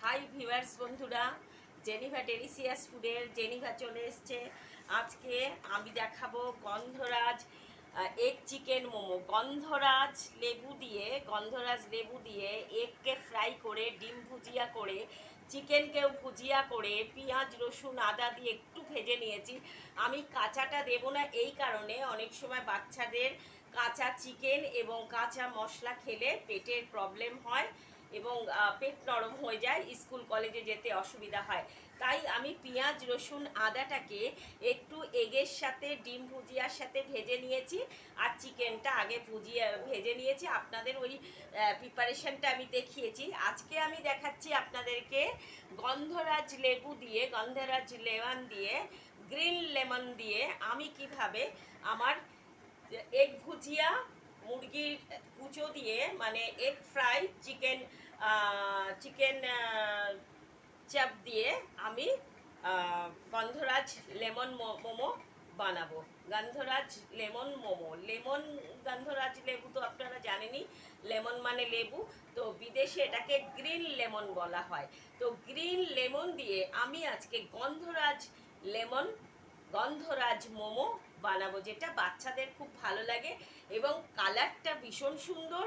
Hi viewers বন্ধুরা, Geneva delicious ফুডের Geneva চলে এসছে। আজকে আমি দেখাবো গন্ধরাজ এগ চিকেন মোমো। গন্ধরাজ লেবু দিয়ে এগকে ফ্রাই করে, ডিম ভুজিয়া করে, চিকেনকেও ভুজিয়া করে, পেঁয়াজ রসুন আদা দিয়ে একটু ভেজে নিয়েছি। আমি কাঁচাটা দেব না এই কারণে, অনেক সময় বাচ্চাদের কাঁচা চিকেন এবং কাঁচা মশলা খেলে পেটের প্রবলেম হয় এবং পেট নরম হয়ে যায়, স্কুল কলেজে যেতে অসুবিধা হয়। তাই আমি পেঁয়াজ রসুন আদাটাকে একটু এগের সাথে, ডিম ভুজিয়ার সাথে ভেজে নিয়েছি, আর চিকেনটা আগে ভেজে নিয়েছি। আপনাদের ওই প্রিপারেশনটা আমি দেখিয়েছি। আজকে আমি দেখাচ্ছি আপনাদেরকে গন্ধরাজ লেমন দিয়ে, গ্রিন লেমন দিয়ে আমি কিভাবে আমার এগ ভুজিয়া, মুরগির কুচো দিয়ে, মানে এগ ফ্রাই, চিকেন চাপ দিয়ে আমি গন্ধরাজ লেমন মোমো বানাবো। গন্ধরাজ লেবু তো আপনারা জানেনই, লেমন মানে লেবু, তো বিদেশে এটাকে গ্রিন লেমন বলা হয়। তো গ্রিন লেমন দিয়ে আমি আজকে গন্ধরাজ মোমো বানাবো, যেটা বাচ্চাদের খুব ভালো লাগে এবং কালারটা ভীষণ সুন্দর,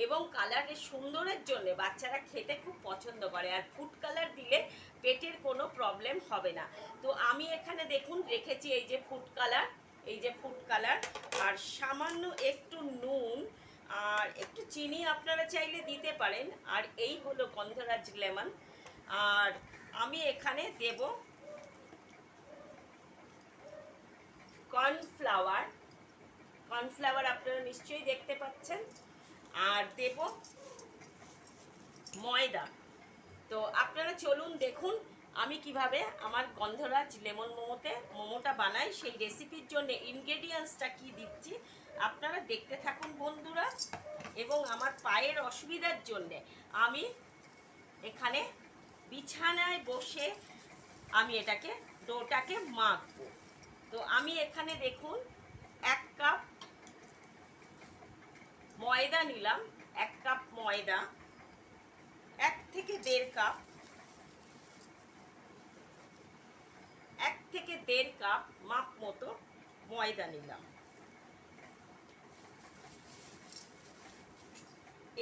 এবং কালারের সুন্দরের জন্য বাচ্চারা খেতে খুব পছন্দ করে। আর ফুড কালার দিলে পেটের কোনো প্রবলেম হবে না। তো আমি এখানে দেখুন রেখেছি এই যে ফুড কালার, আর সামান্য একটু নুন আর একটু চিনি আপনারা চাইলে দিতে পারেন। আর এই হলো গন্ধরাজ লেমন। আর আমি এখানে দেব কর্নফ্লাওয়ার আপনারা নিশ্চয়ই দেখতে পাচ্ছেন, আর দেব ময়দা। তো আপনারা চলুন দেখুন আমি কিভাবে আমার গন্ধরাজ লেমন মোমোটা বানাই, সেই রেসিপির জন্য ইনগ্রেডিয়েন্টসটা কি দিচ্ছি আপনারা দেখতে থাকুন বন্ধুরা। এবং আমার পায়ের অসুবিধার জন্যে আমি এখানে বিছানায় বসে আমি ডোটাকে মাখবো। তো আমি এখানে দেখুন 1 কাপ ময়দা নিলাম, 1 কাপ ময়দা, 1 থেকে 1.5 কাপ মাপ মতো ময়দা নিলাম।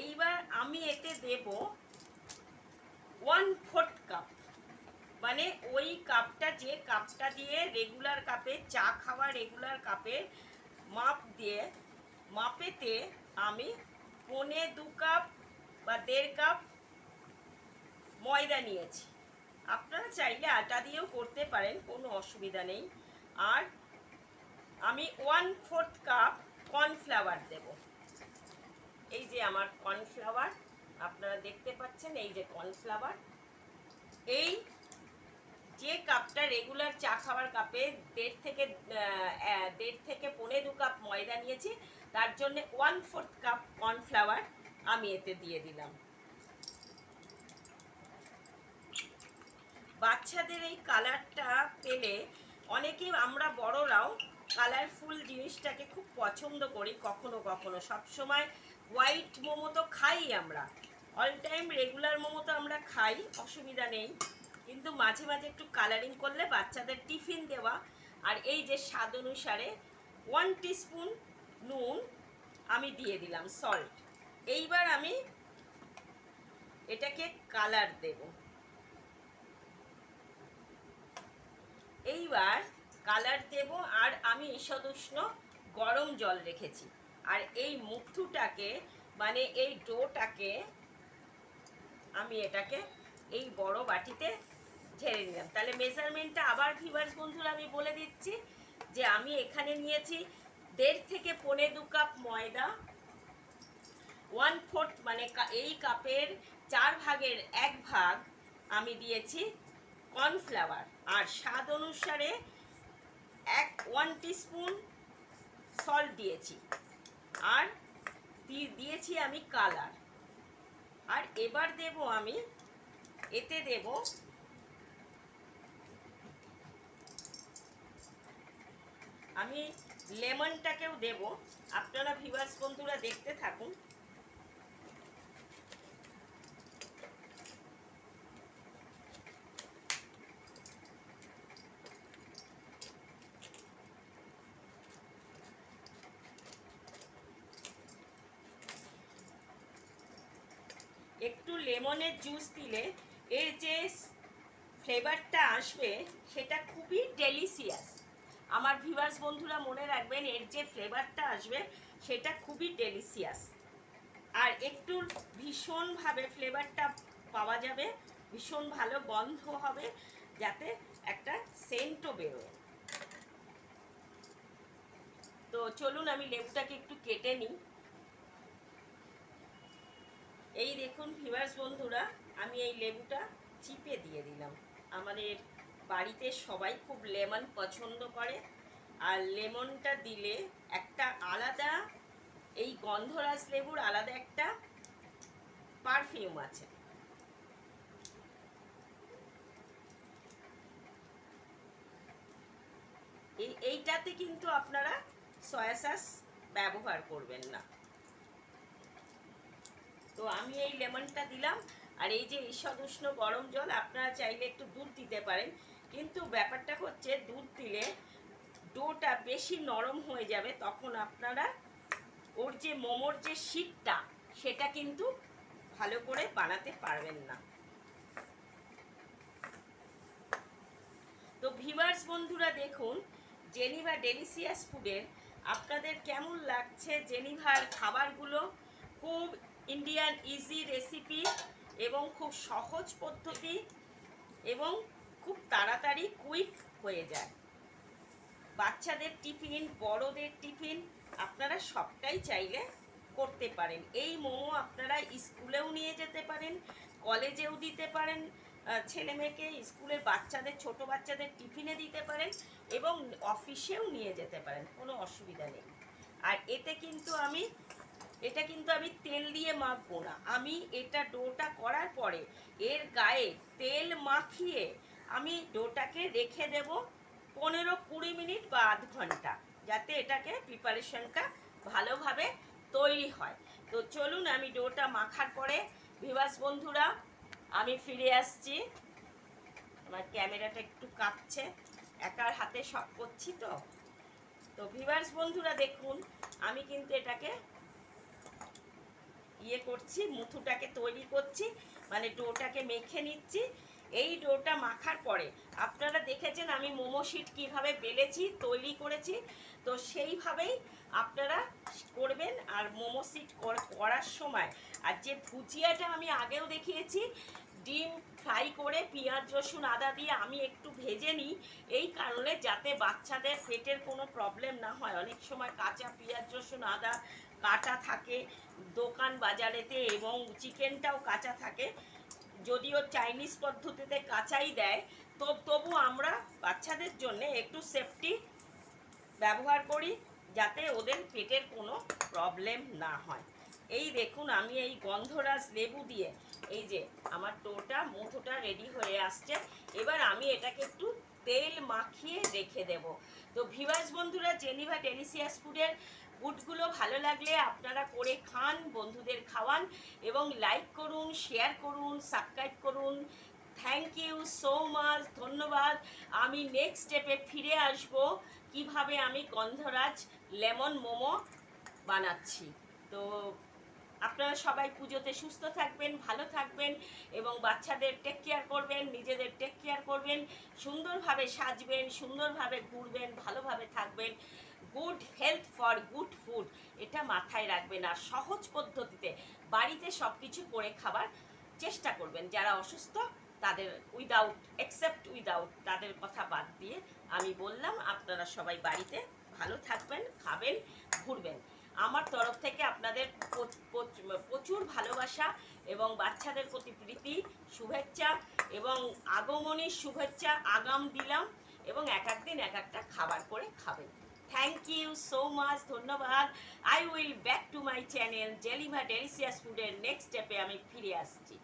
এইবার আমি এতে দেব 1/4 কাপ, মানে ওই কাপটা, যে কাপটা দিয়ে রেগুলার কাপে চা খাওয়া, রেগুলার কাপের মাপেতে আমি 1.25 কাপ বা 1.5 কাপ ময়দা নিয়েছি। আপনারা চাইলে আটা দিয়েও করতে পারেন, কোনো অসুবিধা নেই। আর আমি 1/4 কাপ কর্নফ্লাওয়ার দেব। এই যে আমার কর্নফ্লাওয়ার আপনারা দেখতে পাচ্ছেন, এই যে কর্নফ্লাওয়ার। এই যে কাপটা রেগুলার চা খাওয়ার কাপে 1.5 থেকে 1.25 কাপ ময়দা নিয়েছি, তার জন্য 1/4 কাপ কর্নফ্লাওয়ার আমি এতে দিয়ে দিলাম। বাচ্চাদের এই কালারটা পেলে, অনেকেই আমরা বড়রাও কালারফুল জিনিসটাকে খুব পছন্দ করি। কখনো কখনো, সবসময় হোয়াইট মোমো তো খাই আমরা, অল টাইম রেগুলার মোমো তো আমরা খাই, অসুবিধা নেই, কিন্তু মাঝে মাঝে একটু কালারিং করলে বাচ্চাদের টিফিন দেওয়া। আর এই যে স্বাদ অনুসারে 1 টিস্পুন নুন আমি দিয়ে দিলাম, সল্ট। এইবার আমি এটাকে কালার দেব। আর আমি ঈষদুষ্ণ গরম জল রেখেছি। আর এই মুঠুটাকে, মানে এই ডোটাকে আমি এটাকে এই বড় বাটিতে ঢেলে নিলাম। তাহলে মেজারমেন্টটা আবার ভিউয়ার্স বন্ধুরা আমি বলে দিচ্ছি, যে আমি এখানে নিয়েছি 1.5 থেকে 1.25 কাপ ময়দা, 1/4 মানে এই কাপের 4 ভাগের 1 ভাগ আমি দিয়েছি কর্নফ্লাওয়ার, আর স্বাদ অনুসারে 1 টিস্পুন সল্ট দিয়েছি, আর দিয়েছি আমি কালার। আর এবার দেব এতে দেব আমি লেমনটাকেও দেব। আপনারা ভিউয়ার্স বন্ধুরা দেখতে থাকুন। লেমনের জুস দিলে এর যে ফ্লেভারটা আসবে সেটা খুবই ডেলিশিয়াস। আমার ভিউয়ার্স বন্ধুরা মনে রাখবেন, এর যে ফ্লেভারটা আসবে সেটা খুবই ডেলিশিয়াস। আর একটু ভীষণভাবে ফ্লেভারটা পাওয়া যাবে, ভীষণ ভালো গন্ধ হবে, যাতে একটা সেন্টও বেরোয়। তো চলুন আমি লেবুটাকে একটু কেটে নিই। এই দেখুন ভিউয়ার্স বন্ধুরা, আমি এই লেবুটা চিপে দিয়ে দিলাম। আমাদের বাড়িতে সবাই খুব লেমন পছন্দ করে, আর লেমনটা দিলে একটা আলাদা, এই গন্ধরাজ লেবুর আলাদা একটা পারফিউম আছে। এইটাতে কিন্তু আপনারা সয়া সস ব্যবহার করবেন না। তো আমি এই লেমনটা দিলাম, আর এই যে ঈষৎ উষ্ণ গরম জল, আপনারা চাইলে একটু দুধ দিতে পারেন, কিন্তু ব্যাপারটা হচ্ছে দুধ দিলে ডোটা বেশি নরম হয়ে যাবে, তখন আপনারা ওর যে মোমোর যে শীতটা সেটা কিন্তু ভালো করে বানাতে পারবেন না। তো ভিউয়ার্স বন্ধুরা দেখুন, জেনিভা ডেলিশিয়াস ফুডের আপনাদের কেমন লাগছে। জেনিভার খাবারগুলো খুব ইন্ডিয়ান ইজি রেসিপি এবং খুব সহজ পদ্ধতি এবং খুব তাড়াতাড়ি কুইক হয়ে যায়। বাচ্চাদের টিফিন, বড়দের টিফিন, আপনারা সবটাই চাইলে করতে পারেন। এই মোমো আপনারা স্কুলেও নিয়ে যেতে পারেন, কলেজেও দিতে পারেন, ছেলে মেয়েকে স্কুলের বাচ্চাদের, ছোট বাচ্চাদের টিফিনে দিতে পারেন এবং অফিসেও নিয়ে যেতে পারেন, কোনো অসুবিধা নেই। আর এটা কিন্তু আমি তেল দিয়ে মাখবো না। আমি এটা ডোটা করার পরে এর গায়ে তেল মাখিয়ে আমি ডোটাকে রেখে দেব 15-20 মিনিট বা আধ ঘন্টা, যাতে এটাকে প্রিপারেশনটা ভালোভাবে তৈরি হয়। তো চলুন আমি ডোটা মাখার পরে ভিউয়ার্স বন্ধুরা আমি ফিরে আসছি। আমার ক্যামেরাটা একটু কাঁপছে, একার হাতে সব করছি। তো ভিউয়ার্স বন্ধুরা দেখুন, আমি কিন্তু এটাকে করছি, মুথুটাকে তৈরি করছি, মানে ডোটাকে মেখে নিচ্ছি। এই ডোটা মাখার পরে আপনারা দেখেছেন আমি মোমো শিট কীভাবে বেলেছি, তৈরি করেছি, তো সেইভাবেই আপনারা করবেন। আর মোমো শিট করার সময় আর যে ভুজিয়াটা আমি আগেও দেখিয়েছি, ডিম ফ্রাই করে পেঁয়াজ রসুন আদা দিয়ে আমি একটু ভেজে নিই, এই কারণে যাতে বাচ্চাদের পেটের কোনো প্রবলেম না হয়। অনেক সময় কাঁচা পেঁয়াজ রসুন আদা কাটা থাকে দোকান বাজারেতে, এবং চিকেনটাও কাঁচা থাকে, যদিও চাইনিজ পদ্ধতিতে কাঁচাই দেয়, তবু আমরা বাচ্চাদের জন্য একটু সেফটি ব্যবহার করি, যাতে ওদের পেটের কোনো প্রবলেম না হয়। এই দেখুন আমি এই গন্ধরাজ লেবু দিয়ে এই যে আমার ডোটা মুথোটা রেডি হয়ে আসছে। এবার আমি এটাকে একটু তেল মাখিয়ে রেখে দেব। তো ভিউয়ার্স বন্ধুরা, জেনিভা ডেলিশিয়াস ফুডের ফুডগুলো ভালো লাগলে আপনারা করে খান, বন্ধুদের খাওয়ান এবং লাইক করুন, শেয়ার করুন, সাবস্ক্রাইব করুন। থ্যাংক ইউ সো মাচ, ধন্যবাদ। আমি নেক্সট স্টেপে ফিরে আসব কিভাবে আমি গন্ধরাজ লেমন মোমো বানাচ্ছি। তো আপনারা সবাই পুজোতে সুস্থ থাকবেন, ভালো থাকবেন এবং বাচ্চাদের টেক কেয়ার করবেন, নিজেদের টেক কেয়ার করবেন, সুন্দরভাবে সাজবেন, সুন্দরভাবে ঘুরবেন, ভালোভাবে থাকবেন। Good health for good food, এটা মাথায় রাখবেন। আর সহজ পদ্ধতিতে বাড়িতে সব কিছু করে খাবার চেষ্টা করবেন। যারা অসুস্থ তাদের উইদাউট তাদের কথা বাদ দিয়ে আমি বললাম, আপনারা সবাই বাড়িতে ভালো থাকবেন, খাবেন, ঘুরবেন। আমার তরফ থেকে আপনাদের প্রচুর ভালোবাসা এবং বাচ্চাদের প্রতি প্রীতি, শুভেচ্ছা এবং আগমনী শুভেচ্ছা আগাম দিলাম, এবং এক একদিন এক একটা খাবার করে খাবেন। থ্যাংক ইউ সো মাচ, ধন্যবাদ। I will back to my channel Geneva delicious ফুডের নেক্সট স্টেপে আমি ফিরে আসছি।